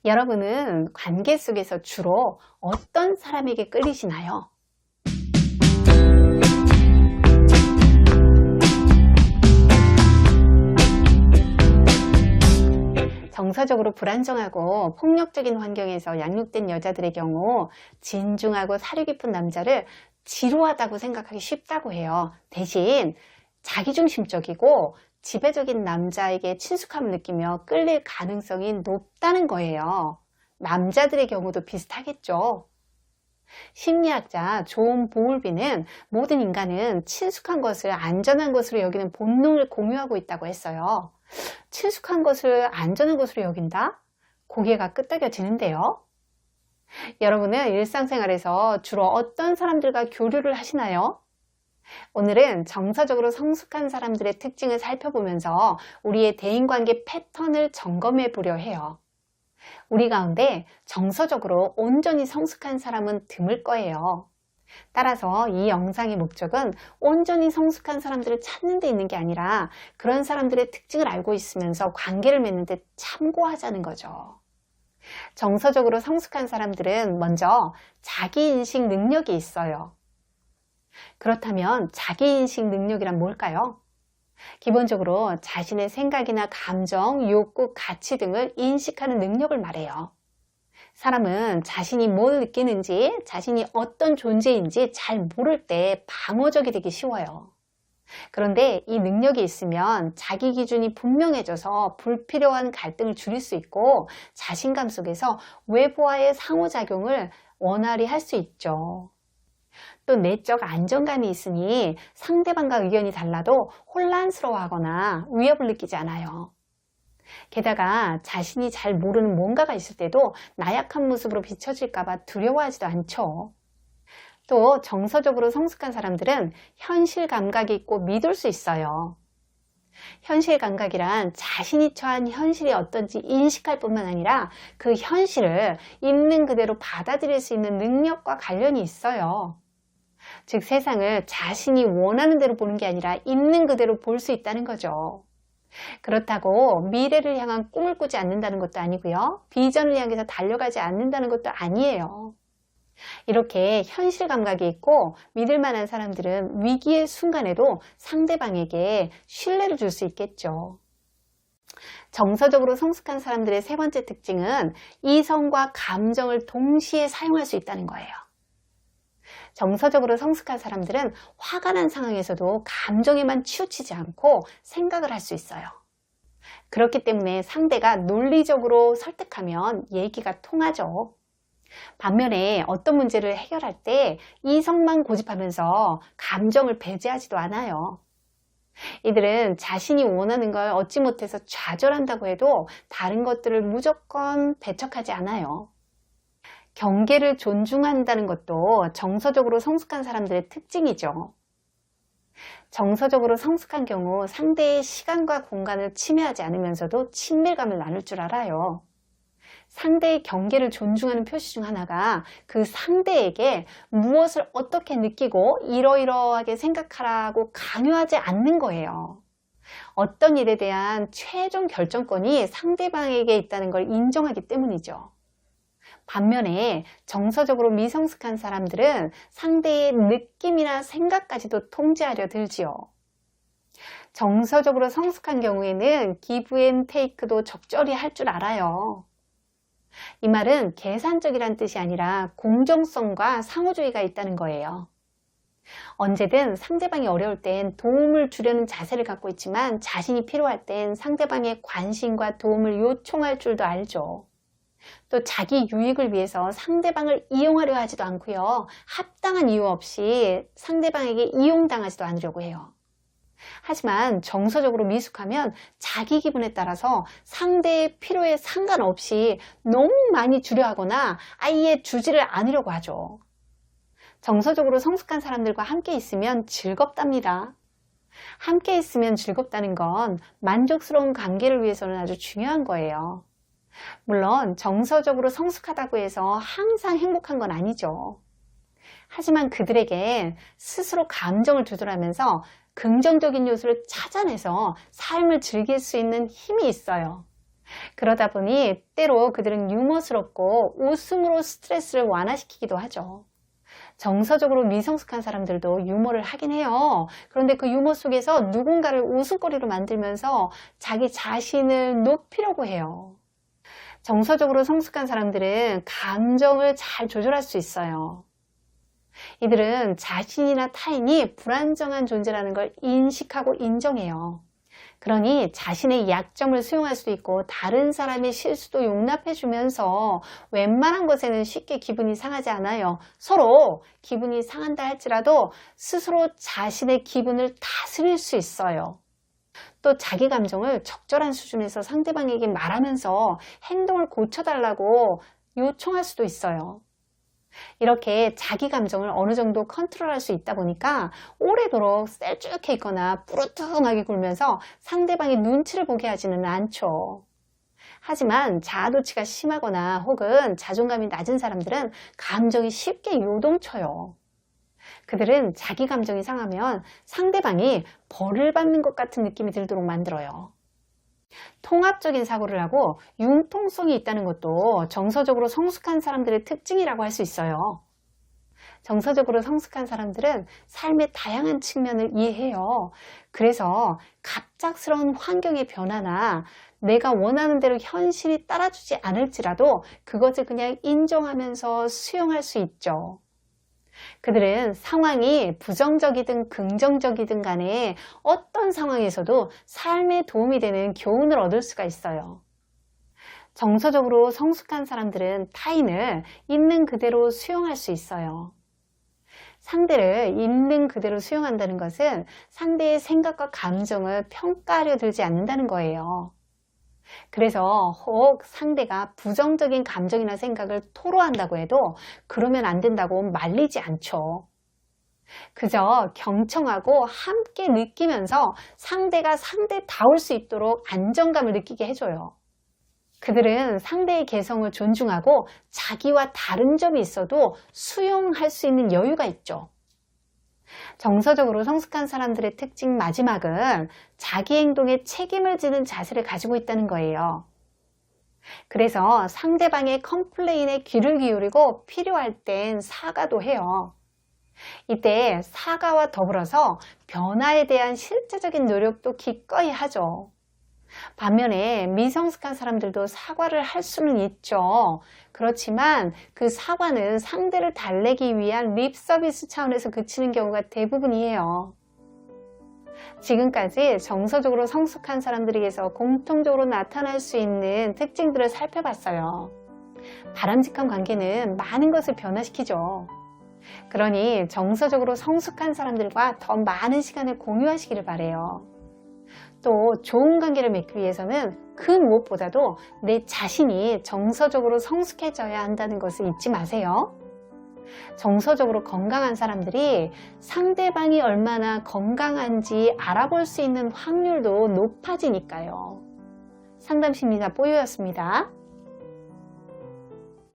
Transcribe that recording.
여러분은 관계 속에서 주로 어떤 사람에게 끌리시나요? 정서적으로 불안정하고 폭력적인 환경에서 양육된 여자들의 경우 진중하고 사려 깊은 남자를 지루하다고 생각하기 쉽다고 해요. 대신 자기중심적이고 지배적인 남자에게 친숙함을 느끼며 끌릴 가능성이 높다는 거예요. 남자들의 경우도 비슷하겠죠. 심리학자 존 보울비는 모든 인간은 친숙한 것을 안전한 것으로 여기는 본능을 공유하고 있다고 했어요. 친숙한 것을 안전한 것으로 여긴다? 고개가 끄덕여지는데요. 여러분은 일상생활에서 주로 어떤 사람들과 교류를 하시나요? 오늘은 정서적으로 성숙한 사람들의 특징을 살펴보면서 우리의 대인관계 패턴을 점검해 보려 해요. 우리 가운데 정서적으로 온전히 성숙한 사람은 드물 거예요. 따라서 이 영상의 목적은 온전히 성숙한 사람들을 찾는 데 있는 게 아니라 그런 사람들의 특징을 알고 있으면서 관계를 맺는 데 참고하자는 거죠. 정서적으로 성숙한 사람들은 먼저 자기인식 능력이 있어요. 그렇다면 자기인식 능력이란 뭘까요? 기본적으로 자신의 생각이나 감정, 욕구, 가치 등을 인식하는 능력을 말해요. 사람은 자신이 뭘 느끼는지, 자신이 어떤 존재인지 잘 모를 때 방어적이 되기 쉬워요. 그런데 이 능력이 있으면 자기 기준이 분명해져서 불필요한 갈등을 줄일 수 있고 자신감 속에서 외부와의 상호작용을 원활히 할 수 있죠. 또 내적 안정감이 있으니 상대방과 의견이 달라도 혼란스러워하거나 위협을 느끼지 않아요. 게다가 자신이 잘 모르는 뭔가가 있을 때도 나약한 모습으로 비춰질까봐 두려워하지도 않죠. 또 정서적으로 성숙한 사람들은 현실 감각이 있고 믿을 수 있어요. 현실 감각이란 자신이 처한 현실이 어떤지 인식할 뿐만 아니라 그 현실을 있는 그대로 받아들일 수 있는 능력과 관련이 있어요. 즉 세상을 자신이 원하는 대로 보는 게 아니라 있는 그대로 볼 수 있다는 거죠. 그렇다고 미래를 향한 꿈을 꾸지 않는다는 것도 아니고요. 비전을 향해서 달려가지 않는다는 것도 아니에요. 이렇게 현실 감각이 있고 믿을 만한 사람들은 위기의 순간에도 상대방에게 신뢰를 줄 수 있겠죠. 정서적으로 성숙한 사람들의 세 번째 특징은 이성과 감정을 동시에 사용할 수 있다는 거예요. 정서적으로 성숙한 사람들은 화가 난 상황에서도 감정에만 치우치지 않고 생각을 할 수 있어요. 그렇기 때문에 상대가 논리적으로 설득하면 얘기가 통하죠. 반면에 어떤 문제를 해결할 때 이성만 고집하면서 감정을 배제하지도 않아요. 이들은 자신이 원하는 걸 얻지 못해서 좌절한다고 해도 다른 것들을 무조건 배척하지 않아요. 경계를 존중한다는 것도 정서적으로 성숙한 사람들의 특징이죠. 정서적으로 성숙한 경우 상대의 시간과 공간을 침해하지 않으면서도 친밀감을 나눌 줄 알아요. 상대의 경계를 존중하는 표시 중 하나가 그 상대에게 무엇을 어떻게 느끼고 이러이러하게 생각하라고 강요하지 않는 거예요. 어떤 일에 대한 최종 결정권이 상대방에게 있다는 걸 인정하기 때문이죠. 반면에 정서적으로 미성숙한 사람들은 상대의 느낌이나 생각까지도 통제하려 들지요. 정서적으로 성숙한 경우에는 기브 앤 테이크도 적절히 할 줄 알아요. 이 말은 계산적이란 뜻이 아니라 공정성과 상호주의가 있다는 거예요. 언제든 상대방이 어려울 땐 도움을 주려는 자세를 갖고 있지만 자신이 필요할 땐 상대방의 관심과 도움을 요청할 줄도 알죠. 또 자기 유익을 위해서 상대방을 이용하려 하지도 않고요. 합당한 이유 없이 상대방에게 이용당하지도 않으려고 해요. 하지만 정서적으로 미숙하면 자기 기분에 따라서 상대의 필요에 상관없이 너무 많이 주려 하거나 아예 주지를 않으려고 하죠. 정서적으로 성숙한 사람들과 함께 있으면 즐겁답니다. 함께 있으면 즐겁다는 건 만족스러운 관계를 위해서는 아주 중요한 거예요. 물론 정서적으로 성숙하다고 해서 항상 행복한 건 아니죠. 하지만 그들에게 스스로 감정을 조절하면서 긍정적인 요소를 찾아내서 삶을 즐길 수 있는 힘이 있어요. 그러다 보니 때로 그들은 유머스럽고 웃음으로 스트레스를 완화시키기도 하죠. 정서적으로 미성숙한 사람들도 유머를 하긴 해요. 그런데 그 유머 속에서 누군가를 웃음거리로 만들면서 자기 자신을 높이려고 해요. 정서적으로 성숙한 사람들은 감정을 잘 조절할 수 있어요. 이들은 자신이나 타인이 불안정한 존재라는 걸 인식하고 인정해요. 그러니 자신의 약점을 수용할 수 있고 다른 사람의 실수도 용납해 주면서 웬만한 것에는 쉽게 기분이 상하지 않아요. 서로 기분이 상한다 할지라도 스스로 자신의 기분을 다스릴 수 있어요. 또 자기 감정을 적절한 수준에서 상대방에게 말하면서 행동을 고쳐달라고 요청할 수도 있어요. 이렇게 자기 감정을 어느 정도 컨트롤할 수 있다 보니까 오래도록 셀쭉해 있거나 뿌르뚱하게 굴면서 상대방의 눈치를 보게 하지는 않죠. 하지만 자아도취가 심하거나 혹은 자존감이 낮은 사람들은 감정이 쉽게 요동쳐요. 그들은 자기 감정이 상하면 상대방이 벌을 받는 것 같은 느낌이 들도록 만들어요. 통합적인 사고를 하고 융통성이 있다는 것도 정서적으로 성숙한 사람들의 특징이라고 할 수 있어요. 정서적으로 성숙한 사람들은 삶의 다양한 측면을 이해해요. 그래서 갑작스러운 환경의 변화나 내가 원하는 대로 현실이 따라주지 않을지라도 그것을 그냥 인정하면서 수용할 수 있죠. 그들은 상황이 부정적이든 긍정적이든 간에 어떤 상황에서도 삶에 도움이 되는 교훈을 얻을 수가 있어요. 정서적으로 성숙한 사람들은 타인을 있는 그대로 수용할 수 있어요. 상대를 있는 그대로 수용한다는 것은 상대의 생각과 감정을 평가하려 들지 않는다는 거예요. 그래서 혹 상대가 부정적인 감정이나 생각을 토로한다고 해도 그러면 안 된다고 말리지 않죠. 그저 경청하고 함께 느끼면서 상대가 상대다울 수 있도록 안정감을 느끼게 해줘요. 그들은 상대의 개성을 존중하고 자기와 다른 점이 있어도 수용할 수 있는 여유가 있죠. 정서적으로 성숙한 사람들의 특징 마지막은 자기 행동에 책임을 지는 자세를 가지고 있다는 거예요. 그래서 상대방의 컴플레인에 귀를 기울이고 필요할 땐 사과도 해요. 이때 사과와 더불어서 변화에 대한 실제적인 노력도 기꺼이 하죠. 반면에 미성숙한 사람들도 사과를 할 수는 있죠. 그렇지만 그 사과는 상대를 달래기 위한 립 서비스 차원에서 그치는 경우가 대부분이에요. 지금까지 정서적으로 성숙한 사람들에게서 공통적으로 나타날 수 있는 특징들을 살펴봤어요. 바람직한 관계는 많은 것을 변화시키죠. 그러니 정서적으로 성숙한 사람들과 더 많은 시간을 공유하시기를 바라요. 또 좋은 관계를 맺기 위해서는 그 무엇보다도 내 자신이 정서적으로 성숙해져야 한다는 것을 잊지 마세요. 정서적으로 건강한 사람들이 상대방이 얼마나 건강한지 알아볼 수 있는 확률도 높아지니까요. 상담심리사 뽀요였습니다.